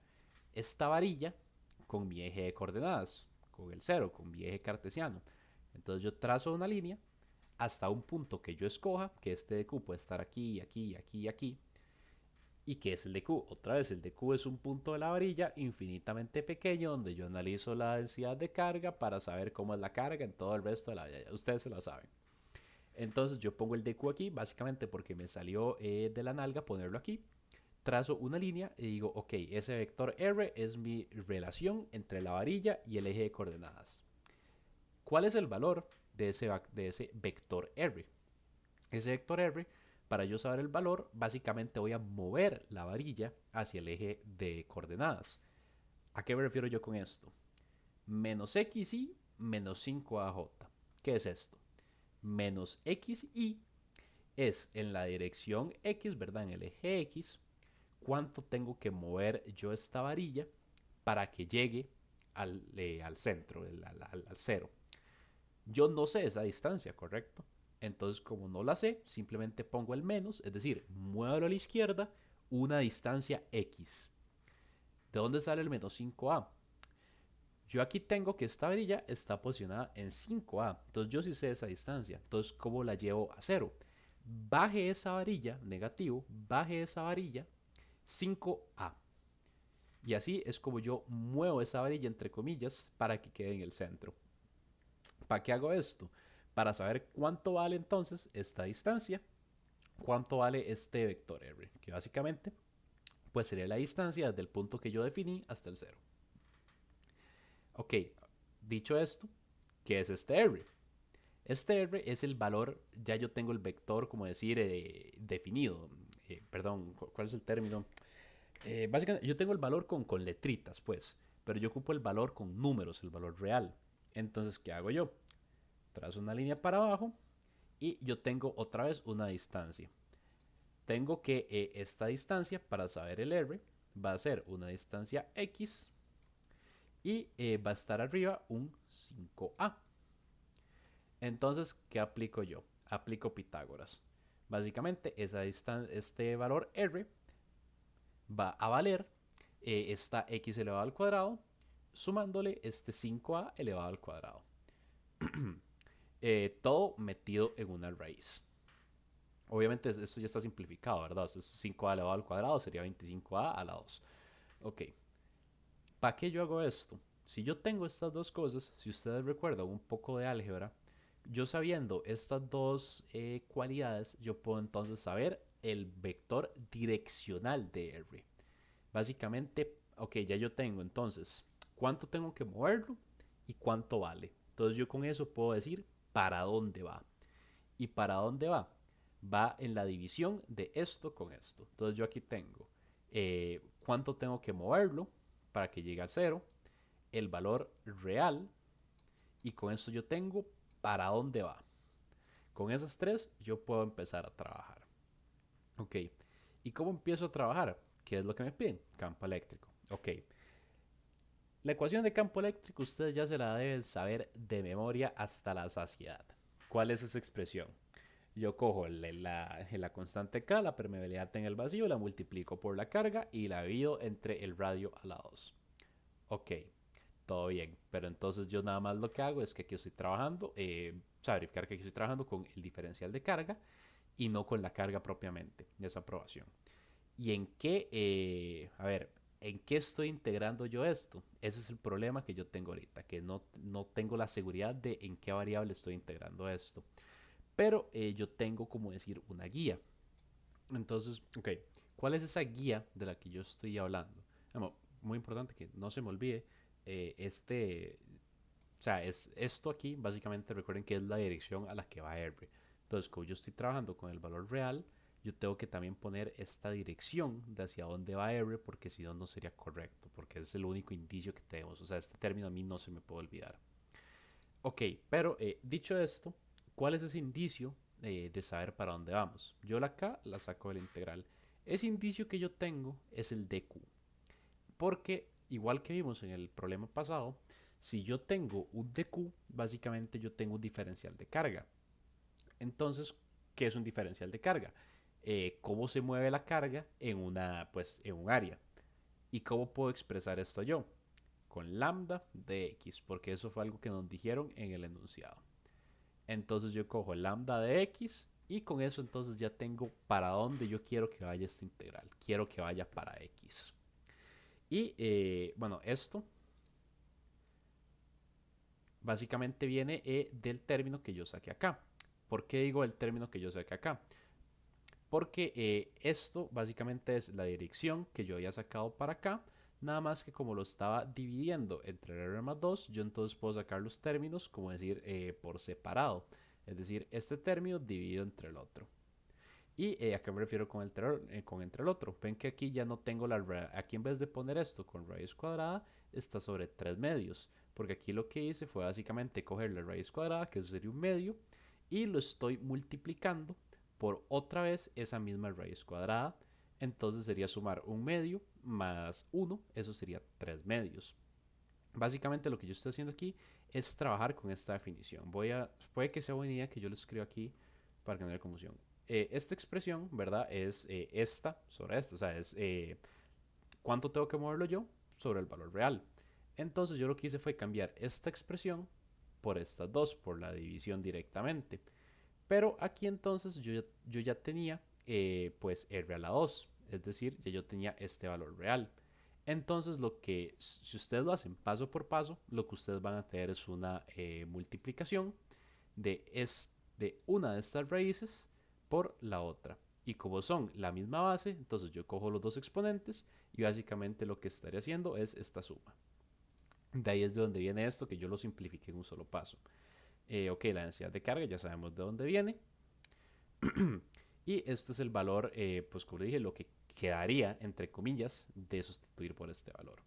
esta varilla con mi eje de coordenadas, con el cero, con mi eje cartesiano. Entonces yo trazo una línea hasta un punto que yo escoja, que este de Q puede estar aquí, aquí, aquí, aquí, y que es el de Q. Otra vez, el de Q es un punto de la varilla infinitamente pequeño donde yo analizo la densidad de carga para saber cómo es la carga en todo el resto de la varilla. Ustedes se la saben. Entonces yo pongo el de Q aquí, básicamente porque me salió de la nalga ponerlo aquí. Trazo una línea y digo, ok, ese vector R es mi relación entre la varilla y el eje de coordenadas. ¿Cuál es el valor de ese vector R? Ese vector R, para yo saber el valor, básicamente voy a mover la varilla hacia el eje de coordenadas. ¿A qué me refiero yo con esto? Menos xy menos 5aj. ¿Qué es esto? Menos xy es en la dirección x, ¿verdad? En el eje x, cuánto tengo que mover yo esta varilla para que llegue al centro, al cero. Yo no sé esa distancia, ¿correcto? Entonces, como no la sé, simplemente pongo el menos, es decir, muevo a la izquierda una distancia x. ¿De dónde sale el menos 5a? Yo aquí tengo que esta varilla está posicionada en 5a, entonces yo sí sé esa distancia. Entonces, ¿cómo la llevo a cero? Baje esa varilla, negativo, baje esa varilla 5a. Y así es como yo muevo esa varilla entre comillas para que quede en el centro. ¿Para qué hago esto? Para saber cuánto vale entonces esta distancia, cuánto vale este vector R, que básicamente pues sería la distancia desde el punto que yo definí hasta el cero. Ok, dicho esto, ¿qué es este R? Este R es el valor, ya yo tengo el vector, como decir, definido. Perdón, ¿cuál es el término? Básicamente, yo tengo el valor con letritas, pues, pero yo ocupo el valor con números, el valor real. Entonces, ¿qué hago yo? Trazo una línea para abajo y yo tengo otra vez una distancia. Tengo que esta distancia, para saber el R, va a ser una distancia X y va a estar arriba un 5A. Entonces, ¿qué aplico yo? Aplico Pitágoras. Básicamente, este valor R va a valer esta X elevado al cuadrado sumándole este 5A elevado al cuadrado. Todo metido en una raíz. Obviamente esto ya está simplificado, ¿verdad? O sea, 5a elevado al cuadrado sería 25a a la 2. Ok, ¿para qué yo hago esto? Si yo tengo estas dos cosas, si ustedes recuerdan un poco de álgebra, yo sabiendo estas dos cualidades, yo puedo entonces saber el vector direccional de R. Básicamente, ok, ya yo tengo entonces cuánto tengo que moverlo y cuánto vale. Entonces yo con eso puedo decir para dónde va. ¿Y para dónde va? Va en la división de esto con esto. Entonces yo aquí tengo cuánto tengo que moverlo para que llegue a cero, el valor real, y con esto yo tengo para dónde va. Con esas tres yo puedo empezar a trabajar. Ok, ¿y cómo empiezo a trabajar? ¿Qué es lo que me piden? Campo eléctrico. Ok, la ecuación de campo eléctrico ustedes ya se la deben saber de memoria hasta la saciedad. ¿Cuál es esa expresión? Yo cojo la constante K, la permeabilidad en el vacío, la multiplico por la carga y la divido entre el radio a la 2. Ok, todo bien. Pero entonces yo nada más lo que hago es que aquí estoy trabajando, verificar que aquí estoy trabajando con el diferencial de carga y no con la carga propiamente de esa aprobación. ¿Y en qué, en qué estoy integrando yo esto? Ese es el problema que yo tengo ahorita, que no tengo la seguridad de en qué variable estoy integrando esto. pero yo tengo como decir una guía. Entonces, ok, ¿cuál es esa guía de la que yo estoy hablando? Bueno, muy importante que no se me olvide, o sea, es esto aquí, básicamente recuerden que es la dirección a la que va R. Entonces, como yo estoy trabajando con el valor real, yo tengo que también poner esta dirección de hacia dónde va R, porque si no, no sería correcto, porque es el único indicio que tenemos. O sea, este término a mí no se me puede olvidar. Ok, pero dicho esto, ¿cuál es ese indicio de saber para dónde vamos? Yo la K la saco de la integral. Ese indicio que yo tengo es el dq. Porque, igual que vimos en el problema pasado, si yo tengo un dq, básicamente yo tengo un diferencial de carga. Entonces, ¿qué es un diferencial de carga? ¿Cómo se mueve la carga en un área? ¿Y cómo puedo expresar esto yo? Con lambda de x, porque eso fue algo que nos dijeron en el enunciado. Entonces yo cojo lambda de x y con eso entonces ya tengo para dónde yo quiero que vaya esta integral. Quiero que vaya para x. Y bueno, esto básicamente viene del término que yo saqué acá. ¿Por qué digo el término que yo saqué acá? Porque esto básicamente es la dirección que yo había sacado para acá. Nada más que como lo estaba dividiendo entre R más 2, yo entonces puedo sacar los términos, como decir, por separado. Es decir, este término dividido entre el otro. ¿Y a qué me refiero con entre el otro? Ven que aquí ya no tengo aquí en vez de poner esto con raíz cuadrada, está sobre 3 medios. Porque aquí lo que hice fue básicamente coger la raíz cuadrada, que eso sería un medio, y lo estoy multiplicando por otra vez esa misma raíz cuadrada. Entonces sería sumar un medio más 1, eso sería 3 medios. Básicamente lo que yo estoy haciendo aquí es trabajar con esta definición. Puede que sea buena idea que yo lo escriba aquí para que no haya confusión. Esta expresión, ¿verdad? Es esta sobre esta. O sea, es cuánto tengo que moverlo yo sobre el valor real. Entonces yo lo que hice fue cambiar esta expresión por estas dos, por la división directamente. Pero aquí entonces yo ya tenía pues R a la 2, es decir, ya yo tenía este valor real. Entonces lo que, si ustedes lo hacen paso por paso, lo que ustedes van a tener es una multiplicación de una de estas raíces por la otra. Y como son la misma base, entonces yo cojo los dos exponentes y básicamente lo que estaré haciendo es esta suma. De ahí es de donde viene esto, que yo lo simplifique en un solo paso. Ok, la densidad de carga ya sabemos de dónde viene. Y esto es el valor, pues como dije, lo que quedaría, entre comillas, de sustituir por este valor.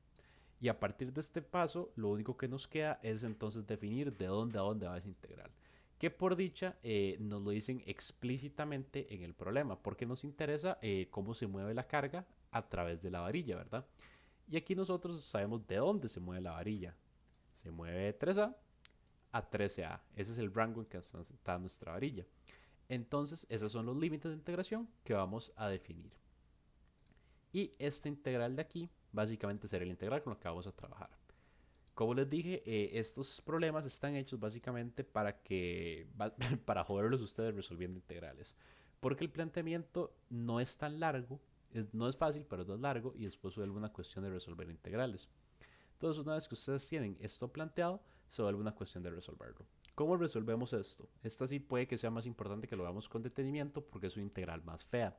Y a partir de este paso, lo único que nos queda es entonces definir de dónde a dónde va esa integral. Que por dicha nos lo dicen explícitamente en el problema, porque nos interesa cómo se mueve la carga a través de la varilla, ¿verdad? Y aquí nosotros sabemos de dónde se mueve la varilla. Se mueve de 3A a 13A. Ese es el rango en que está nuestra varilla. Entonces, esos son los límites de integración que vamos a definir. Y esta integral de aquí, básicamente será la integral con la que vamos a trabajar. Como les dije, estos problemas están hechos básicamente para joderlos ustedes resolviendo integrales. Porque el planteamiento no es tan largo, no es fácil, pero no es largo, y después se vuelve una cuestión de resolver integrales. Entonces, una vez que ustedes tienen esto planteado, se vuelve una cuestión de resolverlo. ¿Cómo resolvemos esto? Esta sí puede que sea más importante que lo veamos con detenimiento porque es una integral más fea.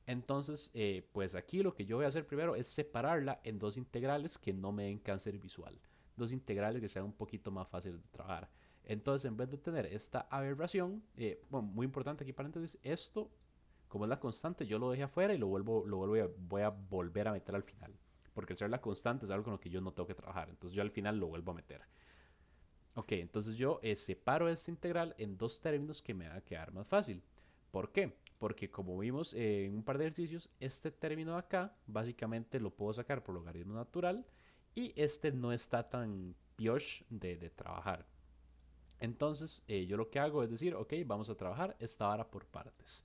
Entonces, pues aquí lo que yo voy a hacer primero es separarla en dos integrales que no me den cáncer visual. Dos integrales que sean un poquito más fáciles de trabajar. Entonces, en vez de tener esta aberración, bueno, muy importante aquí paréntesis, esto, como es la constante, yo lo dejé afuera y voy a volver a meter al final. Porque el ser la constante es algo con lo que yo no tengo que trabajar. Entonces yo al final lo vuelvo a meter. Ok, entonces yo separo esta integral en dos términos que me va a quedar más fácil. ¿Por qué? Porque como vimos en un par de ejercicios, este término de acá básicamente lo puedo sacar por logaritmo natural y este no está tan pioche de trabajar. Entonces yo lo que hago es decir, ok, vamos a trabajar esta vara por partes.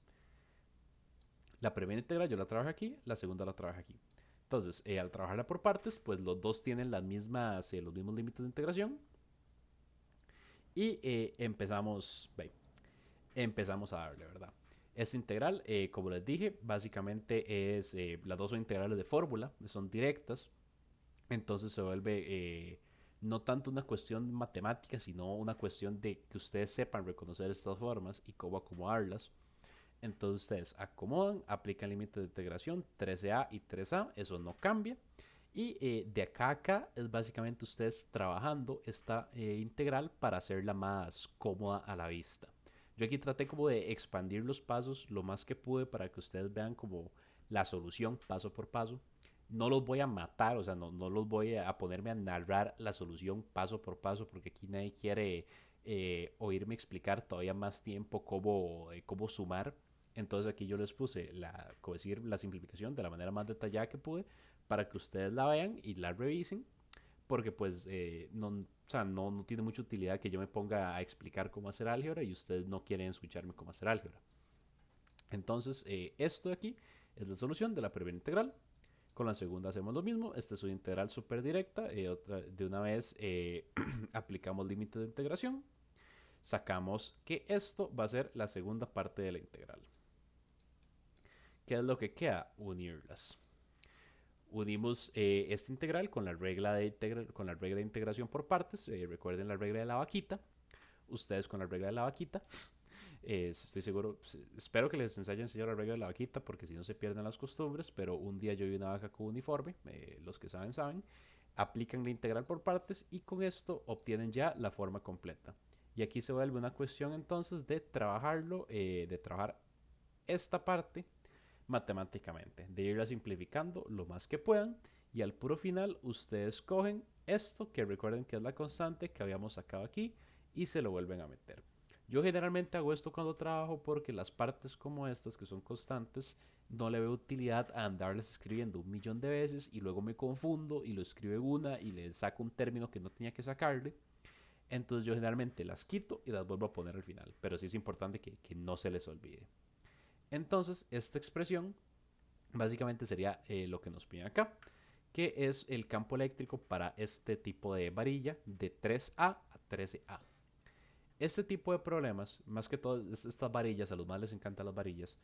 La primera integral yo la trabajo aquí, la segunda la trabajo aquí. Entonces, al trabajarla por partes, pues los dos tienen los mismos límites de integración. Y empezamos a darle, ¿verdad? Esta integral, como les dije, básicamente las dos son integrales de fórmula, son directas. Entonces se vuelve No tanto una cuestión matemática, sino una cuestión de que ustedes sepan reconocer estas formas y cómo acomodarlas. Entonces ustedes acomodan, aplican límites de integración 13A y 3A, eso no cambia. Y de acá a acá es básicamente ustedes trabajando esta integral para hacerla más cómoda a la vista. Yo aquí traté como de expandir los pasos lo más que pude para que ustedes vean como la solución paso por paso. No los voy a matar, o sea, no los voy a ponerme a narrar la solución paso por paso porque aquí nadie quiere oírme explicar todavía más tiempo cómo sumar. Entonces aquí yo les puse como decir, la simplificación de la manera más detallada que pude para que ustedes la vean y la revisen, porque pues no, o sea, no tiene mucha utilidad que yo me ponga a explicar cómo hacer álgebra y ustedes no quieren escucharme cómo hacer álgebra. Entonces, esto de aquí es la solución de la primera integral. Con la segunda hacemos lo mismo. Esta es una integral súper directa. De una vez aplicamos límite de integración. Sacamos que esto va a ser la segunda parte de la integral. ¿Qué es lo que queda? Unirlas. Unimos esta integral con con la regla de integración por partes. Recuerden la regla de la vaquita. Ustedes con la regla de la vaquita. Estoy seguro, espero que les enseñar la regla de la vaquita porque si no se pierden las costumbres. Pero un día yo vi una vaca con uniforme. Los que saben, saben. Aplican la integral por partes y con esto obtienen ya la forma completa. Y aquí se vuelve una cuestión entonces de trabajarlo, de trabajar esta parte matemáticamente, de irla simplificando lo más que puedan y al puro final ustedes cogen esto que recuerden que es la constante que habíamos sacado aquí y se lo vuelven a meter. Yo generalmente hago esto cuando trabajo porque las partes como estas que son constantes no le veo utilidad a andarles escribiendo un millón de veces y luego me confundo y lo escribo una y le saco un término que no tenía que sacarle. Entonces yo generalmente las quito y las vuelvo a poner al final, pero sí es importante que no se les olvide. Entonces, esta expresión básicamente sería lo que nos piden acá, que es el campo eléctrico para este tipo de varilla de 3A a 13A. Este tipo de problemas, más que todo estas varillas, a los más les encantan las varillas,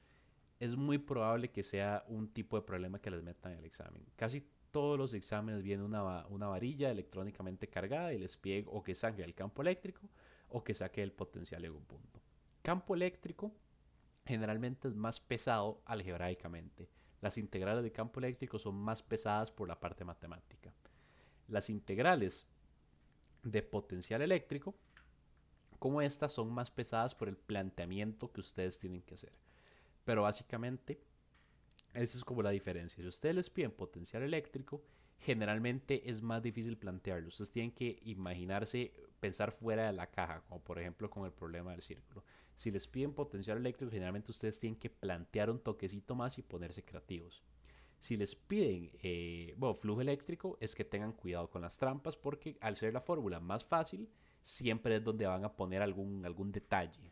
es muy probable que sea un tipo de problema que les metan en el examen. Casi todos los exámenes vienen una varilla electrónicamente cargada y les piden o que saque el campo eléctrico o que saque el potencial en un punto. Campo eléctrico generalmente es más pesado algebraicamente. Las integrales de campo eléctrico son más pesadas por la parte matemática. Las integrales de potencial eléctrico, como estas, son más pesadas por el planteamiento que ustedes tienen que hacer. Pero básicamente, esa es como la diferencia. Si ustedes les piden potencial eléctrico, generalmente es más difícil plantearlo. Ustedes tienen que imaginarse, pensar fuera de la caja, como por ejemplo con el problema del círculo. Si les piden potencial eléctrico, generalmente ustedes tienen que plantear un toquecito más y ponerse creativos. Si les piden flujo eléctrico, es que tengan cuidado con las trampas porque al ser la fórmula más fácil, siempre es donde van a poner algún detalle.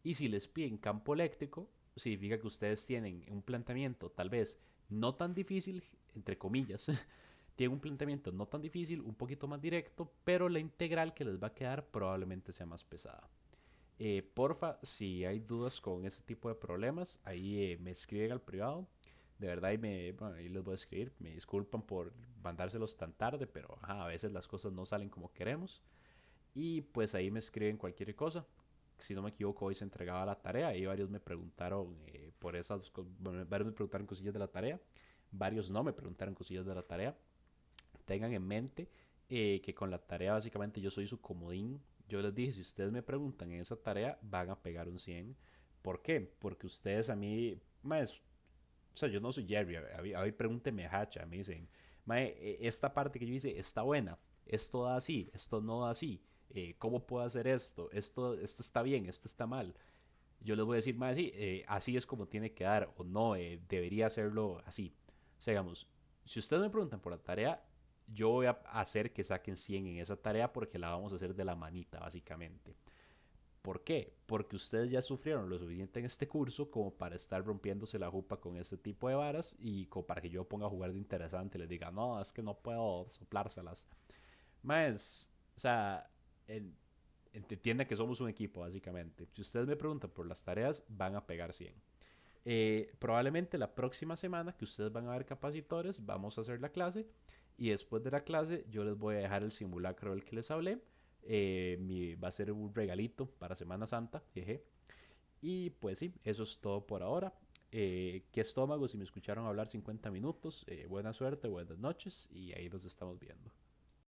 Y si les piden campo eléctrico, significa que ustedes tienen un planteamiento tal vez no tan difícil, entre comillas, tienen un planteamiento no tan difícil, un poquito más directo, pero la integral que les va a quedar probablemente sea más pesada. Porfa, si hay dudas con ese tipo de problemas, ahí me escriben al privado. De verdad, bueno, ahí les voy a escribir. Me disculpan por mandárselos tan tarde, pero ajá, a veces las cosas no salen como queremos. Y pues ahí me escriben cualquier cosa. Si no me equivoco, hoy se entregaba la tarea y varios me preguntaron por esas, bueno, varios me preguntaron cosillas de la tarea, varios no me preguntaron cosillas de la tarea. Tengan en mente que con la tarea básicamente yo soy su comodín. Yo les dije, si ustedes me preguntan en esa tarea, van a pegar un 100. ¿Por qué? Porque ustedes a mí, más, o sea, yo no soy Jerry, a mí pregúntenme Hacha, me dicen, mae, esta parte que yo hice está buena, esto da así, esto no da así, ¿cómo puedo hacer esto? Esto está bien, esto está mal. Yo les voy a decir, mae, sí, así es como tiene que dar, o no, debería hacerlo así. O sea, digamos, si ustedes me preguntan por la tarea, yo voy a hacer que saquen 100 en esa tarea porque la vamos a hacer de la manita, básicamente. ¿Por qué? Porque ustedes ya sufrieron lo suficiente en este curso como para estar rompiéndose la jupa con este tipo de varas y como para que yo ponga a jugar de interesante y les diga, no, es que no puedo soplárselas. Más, o sea, entienda que somos un equipo, básicamente. Si ustedes me preguntan por las tareas, van a pegar 100. Probablemente la próxima semana que ustedes van a ver capacitores, vamos a hacer la clase Y después de la clase yo les voy a dejar el simulacro del que les hablé. Va a ser un regalito para Semana Santa, jeje. Y pues sí, eso es todo por ahora. Qué estómago, si me escucharon hablar 50 minutos. Buena suerte, buenas noches y ahí nos estamos viendo.